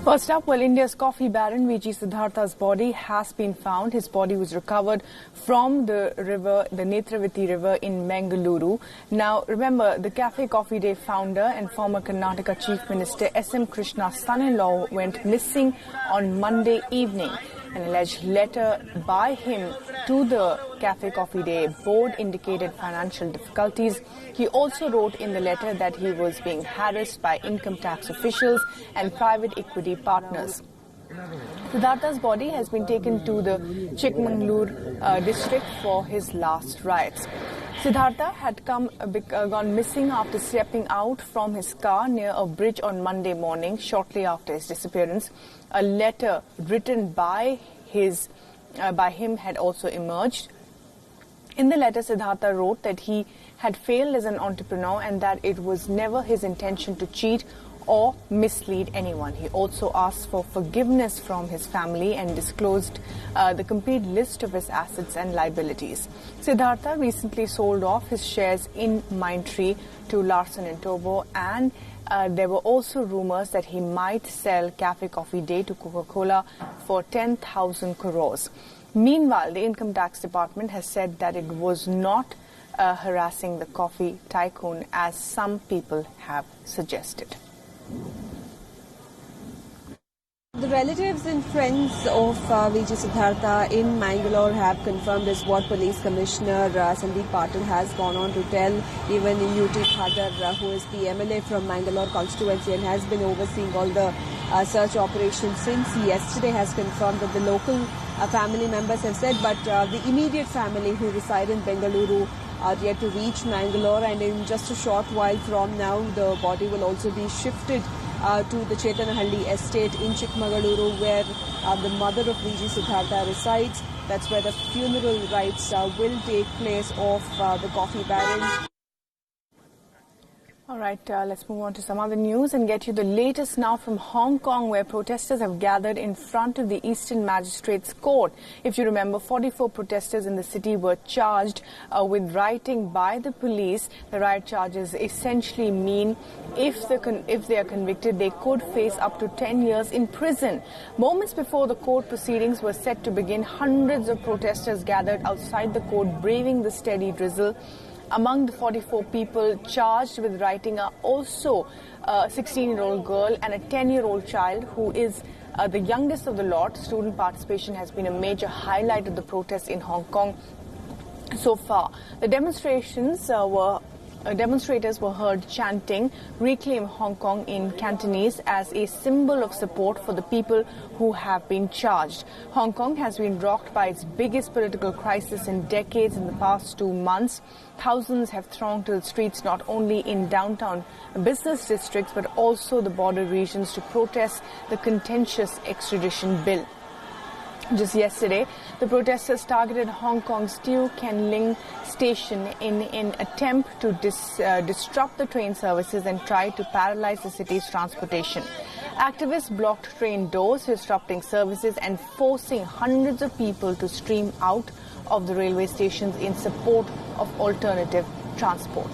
First up, well, India's coffee baron VG Siddhartha's body has been found. His body was recovered from the river, the Netravati River in Mangaluru. Now, remember, the Café Coffee Day founder and former Karnataka Chief Minister S.M. Krishna's son-in-law went missing on Monday evening. An alleged letter by him to the Café Coffee Day board indicated financial difficulties. He also wrote in the letter that he was being harassed by income tax officials and private equity partners. Siddhartha's body has been taken to the Chikmangaluru district for his last rites. Siddhartha had gone missing after stepping out from his car near a bridge on Monday morning, shortly after his disappearance. A letter written by him had also emerged. In the letter, Siddhartha wrote that he had failed as an entrepreneur and that it was never his intention to cheat or mislead anyone. He also asked for forgiveness from his family and disclosed the complete list of his assets and liabilities. Siddhartha recently sold off his shares in Mindtree to Larsen & Toubro, and there were also rumors that he might sell Café Coffee Day to Coca-Cola for 10,000 crores. Meanwhile, the Income Tax Department has said that it was not harassing the coffee tycoon as some people have suggested. The relatives and friends of VG Siddhartha in Mangalore have confirmed is what Police Commissioner Sandeep Patil has gone on to tell. Even UT Khadar, who is the MLA from Mangalore constituency and has been overseeing all the search operations since yesterday, has confirmed that the local family members have said, but the immediate family who reside in Bengaluru are yet to reach Mangalore, and in just a short while from now the body will also be shifted to the Chetanahalli estate in Chikmagaluru, where the mother of VG Siddhartha resides. That's where the funeral rites will take place of the coffee baron. All right, let's move on to some other news and get you the latest now from Hong Kong, where protesters have gathered in front of the Eastern Magistrates Court. If you remember, 44 protesters in the city were charged with rioting by the police. The riot charges essentially mean if they are convicted, they could face up to 10 years in prison. Moments before the court proceedings were set to begin, hundreds of protesters gathered outside the court, braving the steady drizzle. Among the 44 people charged with rioting are also a 16-year-old girl and a 10-year-old child who is the youngest of the lot. Student participation has been a major highlight of the protests in Hong Kong so far. The demonstrators were heard chanting "Reclaim Hong Kong" in Cantonese as a symbol of support for the people who have been charged. Hong Kong has been rocked by its biggest political crisis in decades in the past 2 months. Thousands have thronged to the streets not only in downtown business districts but also the border regions to protest the contentious extradition bill. Just yesterday, the protesters targeted Hong Kong's Tiu Kien Ling station in an attempt to disrupt the train services and try to paralyze the city's transportation. Activists blocked train doors, disrupting services and forcing hundreds of people to stream out of the railway stations in support of alternative transport.